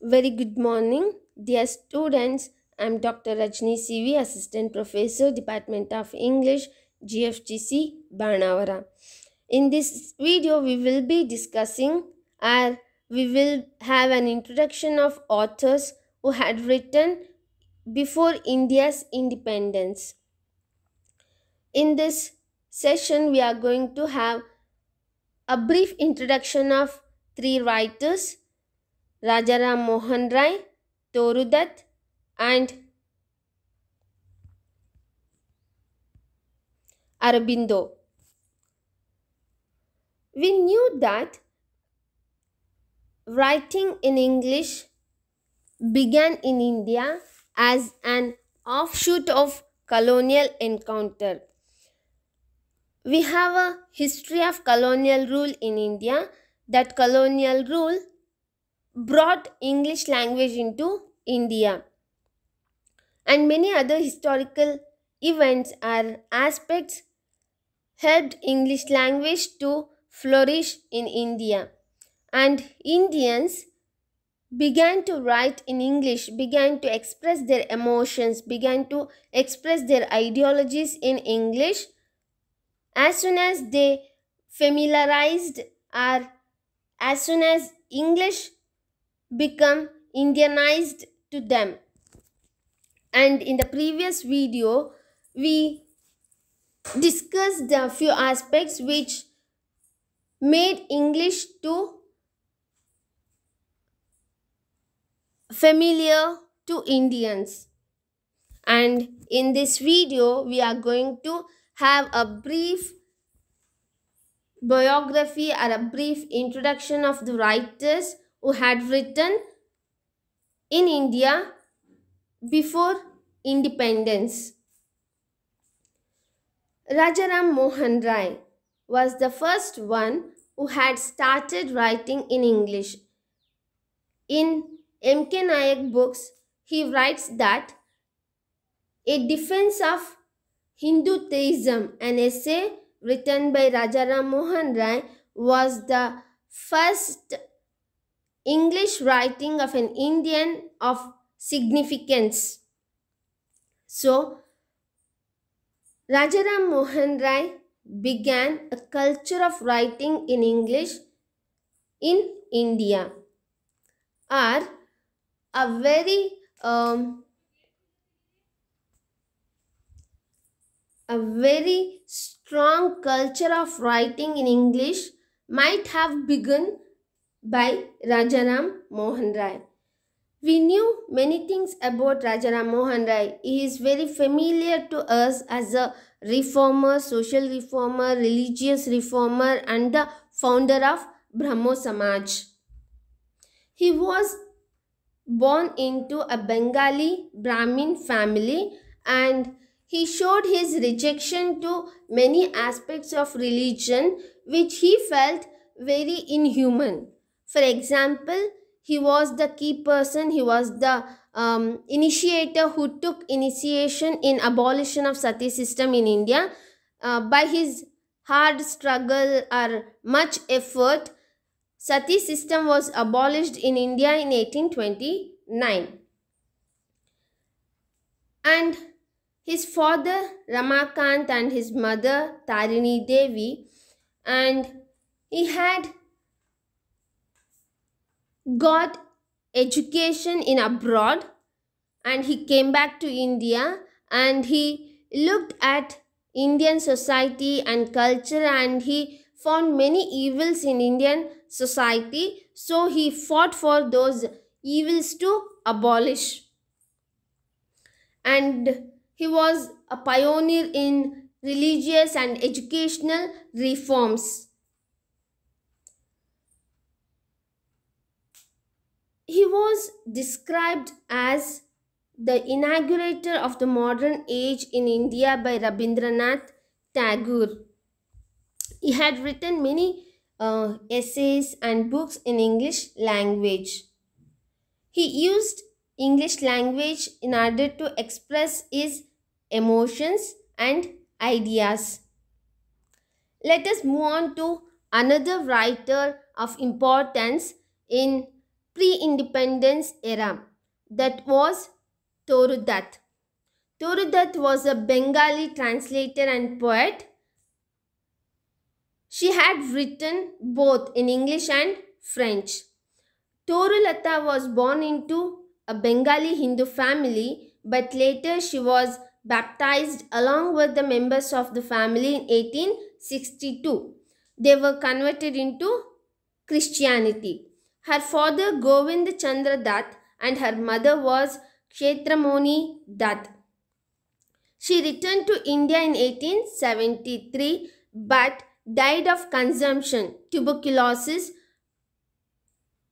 Very good morning, dear students. I'm Dr. Rajni CV, Assistant Professor, Department of English, GFGC, Banavara. In this video, we will be discussing or we will have an introduction of authors who had written before India's independence. In this session, we are going to have a brief introduction of three writers: Rajaram Mohan Rai, Toru Dutt, and Aurobindo. We knew that writing in English began in India as an offshoot of colonial encounter. We have a history of colonial rule in India. That colonial rule brought English language into India, and many other historical events or aspects helped English language to flourish in India. And Indians began to write in English, began to express their emotions, began to express their ideologies in English as soon as they familiarized or as soon as English become Indianized to them. And in the previous video, we discussed a few aspects which made English to familiar to Indians. And in this video, we are going to have a brief biography or a brief introduction of the writers who had written in India before independence. Rajaram Mohan Rai was the first one who had started writing in English. In M.K. Nayak books, he writes that A Defense of Hindu Theism, an essay written by Rajaram Mohan Rai, was the first English writing of an Indian of significance. So, Rajaram Mohan Rai began a culture of writing in English in India, or a very a very strong culture of writing in English might have begun by Rajaram Mohan Rai. We knew many things about Rajaram Mohan Rai. He is very familiar to us as a reformer, social reformer, religious reformer, and the founder of Brahmo Samaj. He was born into a Bengali Brahmin family, and he showed his rejection to many aspects of religion which he felt very inhuman. For example, he was the key person, he was the initiator who took initiation in abolition of sati system in India. By his hard struggle or much effort, sati system was abolished in India in 1829. And his father Ramakant and his mother Tarini Devi, and he had got education in abroad, and he came back to India and he looked at Indian society and culture, and he found many evils in Indian society, so he fought for those evils to abolish. And he was a pioneer in religious and educational reforms. He was described as the inaugurator of the modern age in India by Rabindranath Tagore. He had written many essays and books in English language. He used English language in order to express his emotions and ideas. Let us move on to another writer of importance in pre-independence era. That was Toru Dutt. Toru Dutt was a Bengali translator and poet. She had written both in English and French. Torulata was born into a Bengali Hindu family, but later she was baptized along with the members of the family in 1862. They were converted into Christianity. Her father Govind Chandra Dutt and her mother was Kshetramoni Dutt. She returned to India in 1873 but died of consumption, tuberculosis,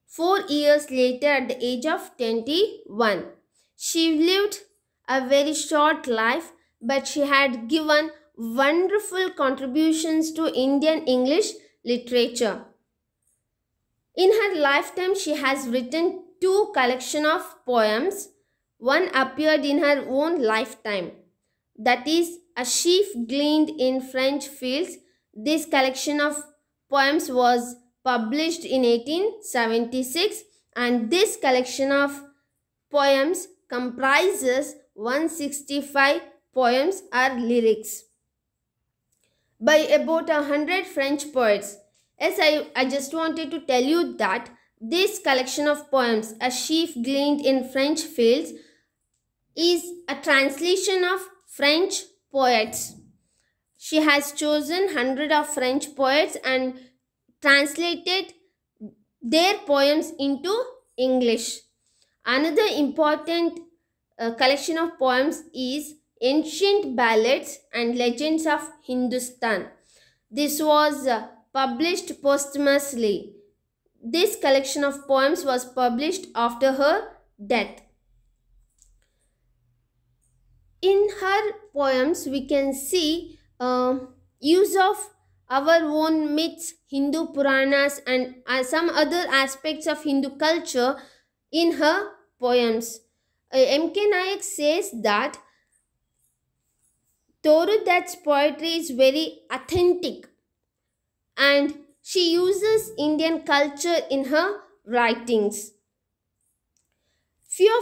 4 years later at the age of 21. She lived a very short life, but she had given wonderful contributions to Indian English literature. In her lifetime, she has written two collections of poems. One appeared in her own lifetime, that is, A Sheaf Gleaned in French Fields. This collection of poems was published in 1876, and this collection of poems comprises 165 poems or lyrics by about 100 French poets. Yes, I just wanted to tell you that this collection of poems, A Sheaf Gleaned in French Fields, is a translation of French poets. She has chosen 100 of French poets and translated their poems into English. Another important collection of poems is Ancient Ballads and Legends of Hindustan. This was published posthumously. This collection of poems was published after her death. In her poems, we can see use of our own myths, Hindu Puranas, and some other aspects of Hindu culture in her poems. M.K. Nayak says that Toru Dutt's poetry is very authentic and she uses Indian culture in her writings. Few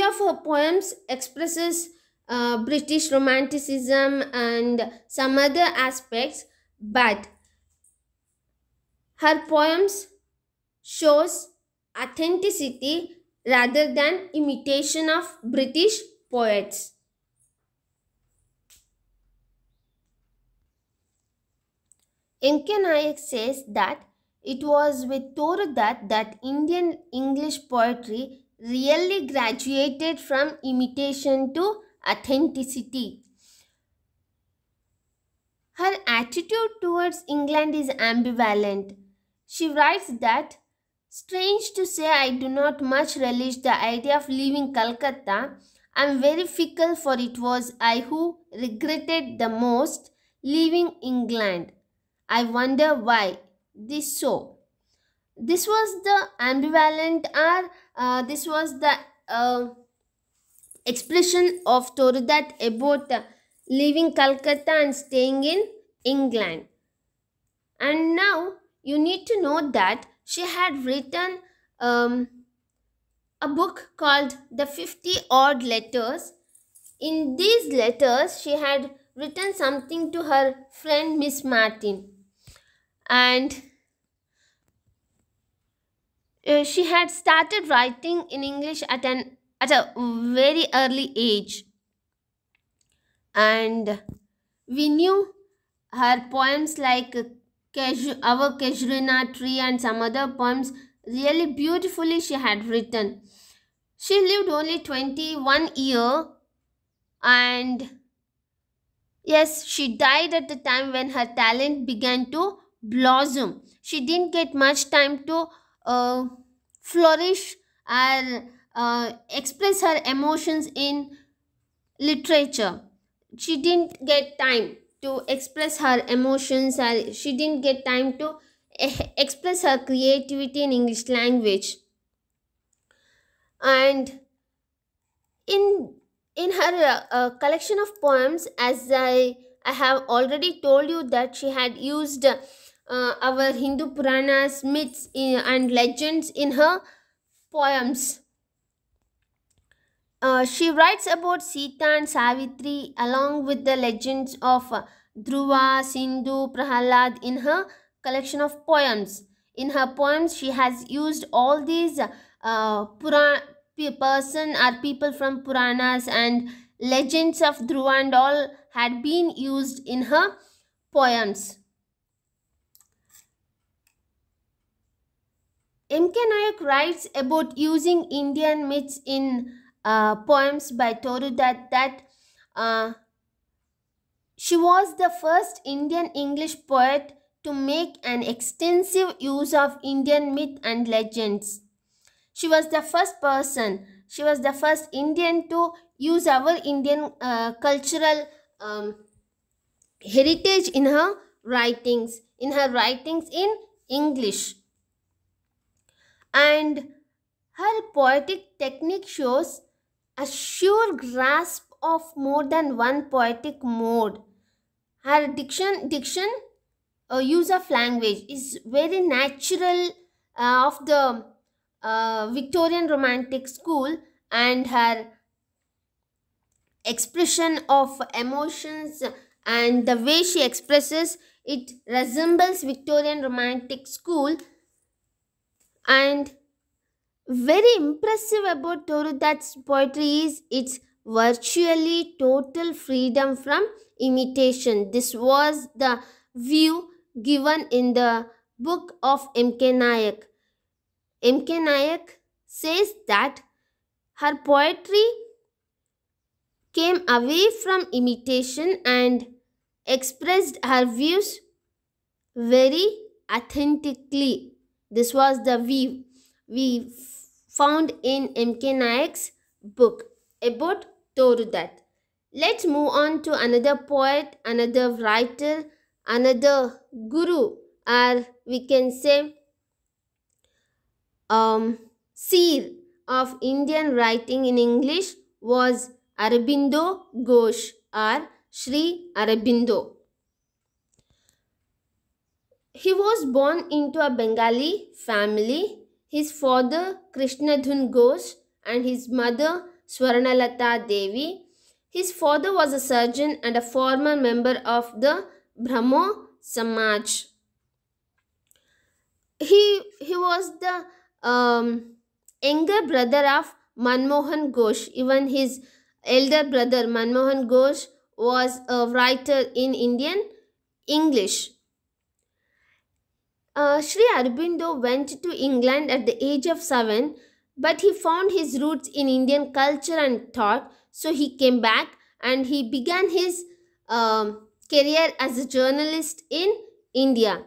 of her poems expresses British romanticism and some other aspects, but her poems shows authenticity rather than imitation of British poets. M.K. Nayak says that it was with Toru Dutt that Indian English poetry really graduated from imitation to authenticity. Her attitude towards England is ambivalent. She writes that, strange to say, I do not much relish the idea of leaving Calcutta. I am very fickle, for it was I who regretted the most leaving England. I wonder why this so. This was the ambivalent, or this was the expression of Toru Dutt about leaving Calcutta and staying in England. And now you need to know that she had written a book called The 50 Odd Letters. In these letters, she had written something to her friend Miss Martin, and she had started writing in English at a very early age, and we knew her poems like Our Casuarina Tree and some other poems really beautifully she had written. She lived only 21 years, and yes, she died at the time when her talent began to blossom. She didn't get much time to flourish or express her emotions in literature. She didn't get time to express her emotions, or she didn't get time to express her creativity in English language. And in her collection of poems, as I have already told you that she had used our Hindu Puranas, myths and legends in her poems. She writes about Sita and Savitri along with the legends of Dhruva, Sindhu, Prahalad in her collection of poems. In her poems, she has used all these person or people from Puranas and legends of Dhruva and all had been used in her poems. M.K. Nayak writes about using Indian myths in poems by Toru that uh, she was the first Indian English poet to make an extensive use of Indian myth and legends. She was the first person, she was the first Indian to use our Indian cultural heritage in her writings in English. And her poetic technique shows a sure grasp of more than one poetic mode. Her diction use of language is very natural of the Victorian Romantic school, and her expression of emotions and the way she expresses it resembles Victorian Romantic school. And very impressive about Torudat's poetry is its virtually total freedom from imitation. This was the view given in the book of M.K. Nayak. M.K. Nayak says that her poetry came away from imitation and expressed her views very authentically. This was the view we found in M.K. Nayak's book about Torudat. Let's move on to another poet, another writer, another guru, or we can say seer of Indian writing in English was Aurobindo Ghosh or Sri Aurobindo. He was born into a Bengali family. His father Krishnadhun Ghosh and his mother Swarnalata Devi. His father was a surgeon and a former member of the Brahmo Samaj. He was the younger brother of Manmohan Ghosh. Even his elder brother Manmohan Ghosh was a writer in Indian English. Sri Aurobindo went to England at the age of 7, but he found his roots in Indian culture and thought, so he came back and he began his career as a journalist in India.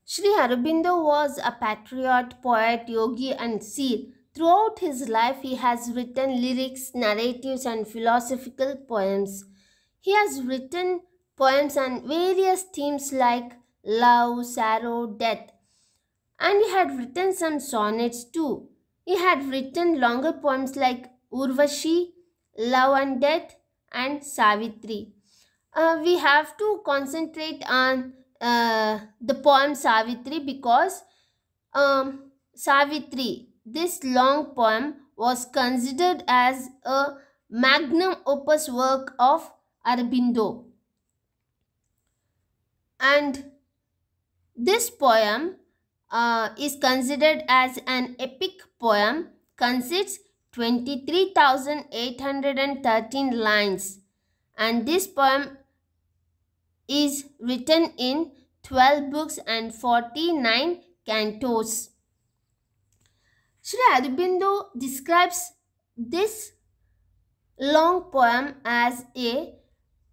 Sri Aurobindo was a patriot, poet, yogi, and seer. Throughout his life, he has written lyrics, narratives, and philosophical poems. He has written poems on various themes like love, sorrow, death, and he had written some sonnets too. He had written longer poems like Urvashi, Love and Death, and Savitri. We have to concentrate on the poem Savitri because Savitri, this long poem, was considered as a magnum opus work of Aurobindo. And this poem is considered as an epic poem, consists 23,813 lines, and this poem is written in 12 books and 49 cantos. Sri Aurobindo describes this long poem as a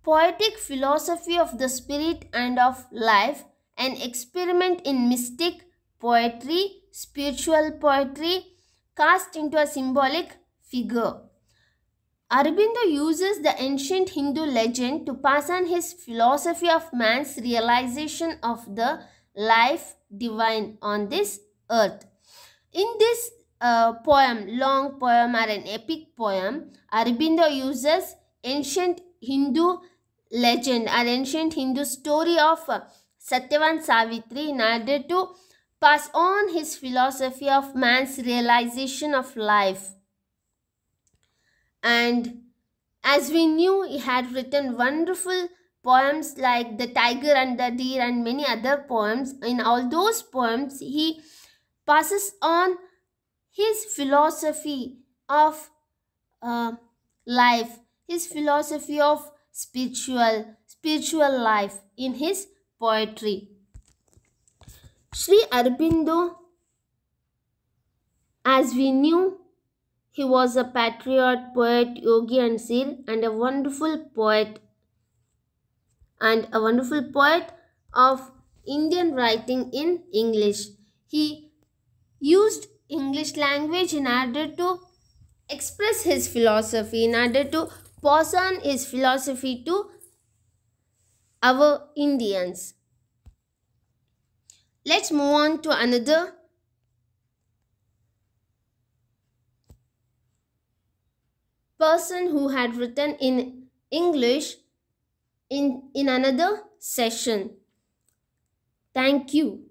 poetic philosophy of the spirit and of life, an experiment in mystic poetry, spiritual poetry, cast into a symbolic figure. Aurobindo uses the ancient Hindu legend to pass on his philosophy of man's realization of the life divine on this earth. In this long poem or an epic poem, Aurobindo uses ancient Hindu legend or ancient Hindu story of Satyavan Savitri in order to pass on his philosophy of man's realization of life. And as we knew, he had written wonderful poems like The Tiger and the Deer and many other poems. In all those poems, he passes on his philosophy of uh, life, his philosophy of spiritual life in his poetry. Sri Aurobindo, as we knew, he was a patriot, poet, yogi, and seer, and a wonderful poet of Indian writing in English. He used English language in order to express his philosophy, in order to pass on his philosophy to our Indians. Let's move on to another person who had written in English in another session. Thank you.